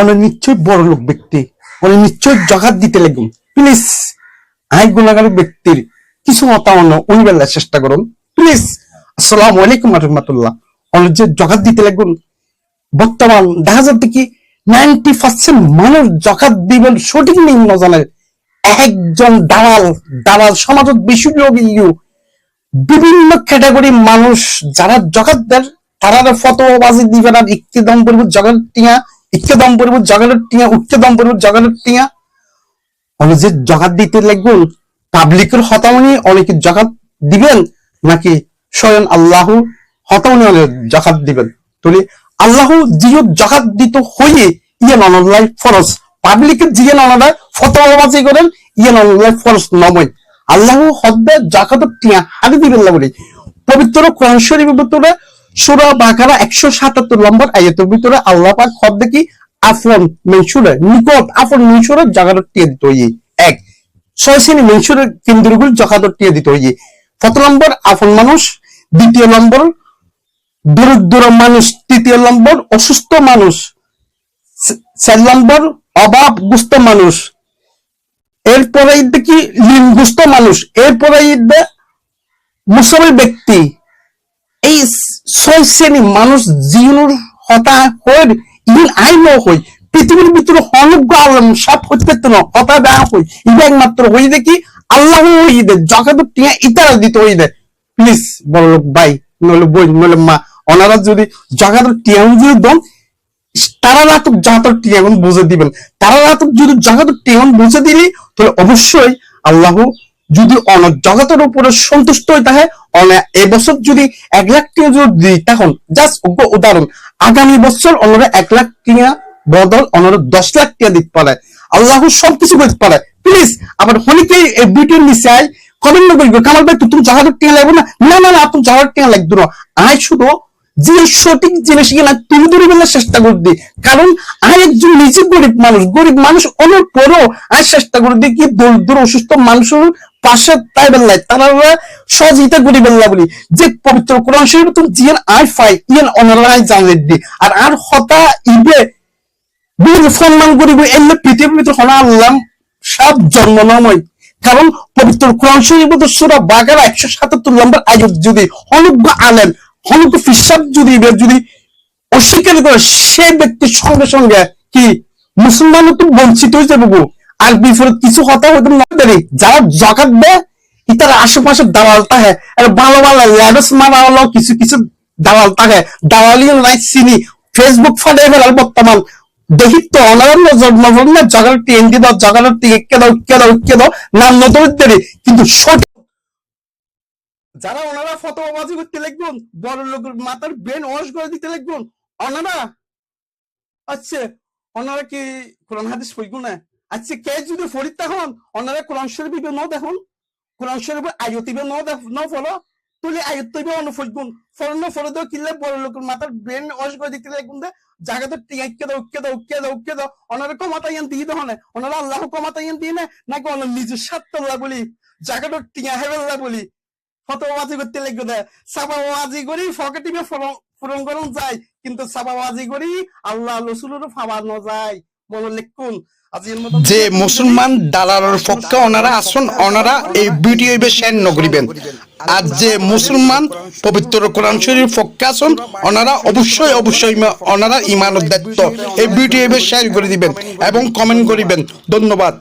অনেক নিশ্চয় বড় লোক ব্যক্তি, অনেক নিশ্চয় জাকাত দিতে লাগুন। প্লিজ আই গুণাগার ব্যক্তির কিছু মতামত উনি বেলার চেষ্টা করুন প্লিজ। আসসালামু আলাইকুম রহমতুল্লাহ। অনেক যে জাকাত দিতে লাগুন, বর্তমান দেখা যাচ্ছে কি 90% মানুষ জাকাত দিবেন সঠিক নেই না জানে। একজন দালাল সমাজত বেশি লোক বিভিন্ন ক্যাটাগরি মানুষ যারা জাকাত দেন তারা ফতোয়াবাজি দিবে না। ইক্কে দম পরিব জাকাত টিয়া, ইক্কে দম পরিব জাকাত টিয়া, উক্কে দম পরিব জাকাত টিয়া। অনেক যে জাকাত দিতে লাগুন পাবলিকের হতামনি অনেকে জাকাত দিবেন নাকি স্বয়ং আল্লাহ হতামনি অনেক জাকাত দিবেন। তাহলে আল্লাহ জিও জাকাত দিত হইয়ে ইয়ে ননলাই ফরজ, পাবলিকের জিয়ে ননলাই ফতোয়াবাজি করেন ইয়ে ননলাই ফরজ নয়। আল্লাহ হদ্দে জাকাত টিয়া হাদি দিবেন না বলি পবিত্র কোরআন শরীফের ভিতরে সূরা বাকারা 177 নম্বর আয়াতের ভিতরে আল্লাহ পাক হদ্দে কি আফন মেনসুরে নিকট আফন মেনসুরে জাকাত টিয়া দিত হইয়ে। এক 6 শ্রেণী মেনসুরের কেন্দ্রগুলো জাকাত টিয়া দিত হইয়ে। প্রথম নম্বর আফন মানুষ, দ্বিতীয় নম্বর দরিদ্র মানুষ, তৃতীয় নম্বর অসুস্থ মানুষ, 4 নম্বর অভাবগ্রস্ত মানুষ, এরপরে কি লিঙ্গগ্রস্ত মানুষ, এরপরে মুসলিম ব্যক্তি। এই 6 শ্রেণী মানুষ জীবনের হতা হই ইন আই ন হই পৃথিবীর ভিতরে অনজ্ঞ আলম সব হইতে না হতা দেওয়া হই ইবা একমাত্র হই দেখি আল্লাহ হই দে জাকাত টিয়া ইতারা দিতে হই দে। প্লিজ বড় লোক ভাই নলে বই নলে মা ওনারা যদি জাকাত টিয়া যদি দন তারা রাত জাকাত টিয়া বুঝে দিবেন। তারা রাত যদি জাকাত টিয়া বুঝে দিলি তাহলে অবশ্যই আল্লাহ যদি অনেক জগতের উপরে সন্তুষ্ট হয়ে থাকে এবছর যদি 1 লাখ টাকা যদি দিই তখন জাস্ট উদাহরণ আগামী বছর ওনারা 1 লাখ টাকা বদল ওনারা 10 লাখ টাকা দিতে পারে। আল্লাহ সবকিছু করতে পারে। প্লিজ আবার অনেকেই এই ভিডিওর নিচে আয় কমেন্ট করবে কামাল ভাই তুমি জাকাত টাকা লাগবে না। না না না আপনি জাকাত টাকা লাগবে না। আয় শুধু যে সঠিক জিনিস কিনা তুমি ধরে বেলার চেষ্টা করবি, কারণ আর একজন নিজে গরিব মানুষ অনেক পরও আর চেষ্টা করবি কি দরিদ্র অসুস্থ মানুষের পাশে তাই বেলায় তারা সহযোগিতা করি বেলা বলি যে পবিত্র কোরআন শরীফ তুমি জিয়ান আই ফাই ইয়ান অনারাই জানেন দি আর হতা ইবে বিভিন্ন সম্মান করিব এমনি পৃথিবীর ভিতরে হনা আল্লাহ সব জন্মনাময়। কারণ পবিত্র কোরআন শরীফ সূরা বাকারা 177 নম্বর আয়াত যদি অনজ্ঞ আলেন অনজ্ঞ ফিসাব যদি অস্বীকার করে সে ব্যক্তির সঙ্গে সঙ্গে কি মুসলমান তো বঞ্চিত হয়ে যাবে গো। আর বিপরীত কিছু কথা হইতে না দেরি যারা জাকাত দেয় ইতার আশেপাশে দালাল থাকে আর ভালো ভালো ল্যাডস মারা হলো কিছু কিছু দালাল থাকে দালালি নাই চিনি ফেসবুক ফাটে ফেলার বর্তমান দেখি তো অনারণ্য জন্মভূমি না জাগার টিএনডি দাও জাগার টিকে দাও নাম নতুন দেরি কিন্তু সঠিক যারা ওনারা ফতোয়াবাজি করতে লাগবেন বড় লোকের মাথার ব্রেন ওয়াশ করে দিতে লাগবেন ওনারা আচ্ছা ওনারা কি কোরআন হাদিস পড়বেন না। আচ্ছা কে যদি ফরিদ তখন ওনারা কোরআন শরীফে ন দেখুন কোরআন শরীফে আয়াতিবে ন ফলো তুলে আয়াতিবে অনুফরগুন ফরন ফরদ কিলে বড় লোকের মাথার ব্রেন ওয়াশ করে দিতে লাগবেন দে জায়গাতে টিকে দাও ওনারা কমাতাইয়ান দিয়ে দেন ওনারা আল্লাহ কমাতাইয়ান দিয়ে নাকি ওনার নিজের স্বার্থ বলি জায়গাটা টিয়া হেবেল্লা বলি ফতোয়াবাজি করতে লাগবে দে সাবাবাজি করি ফকেটিবে পূরণ করুন যায় কিন্তু সাবাবাজি করি আল্লাহ রসুলেরও ফাবানো যায় মনে লিখুন। যে মুসলমান দালালের পক্ষে ওনারা আসুন ওনারা এই ভিডিও শেয়ার নকরিবেন। আর যে মুসলমান পবিত্র কোরআন শরীফের পক্ষে আসুন ওনারা অবশ্যই ওনারা ইমানের দায়িত্ব এই ভিডিও শেয়ার করে দিবেন এবং কমেন্ট করিবেন। ধন্যবাদ।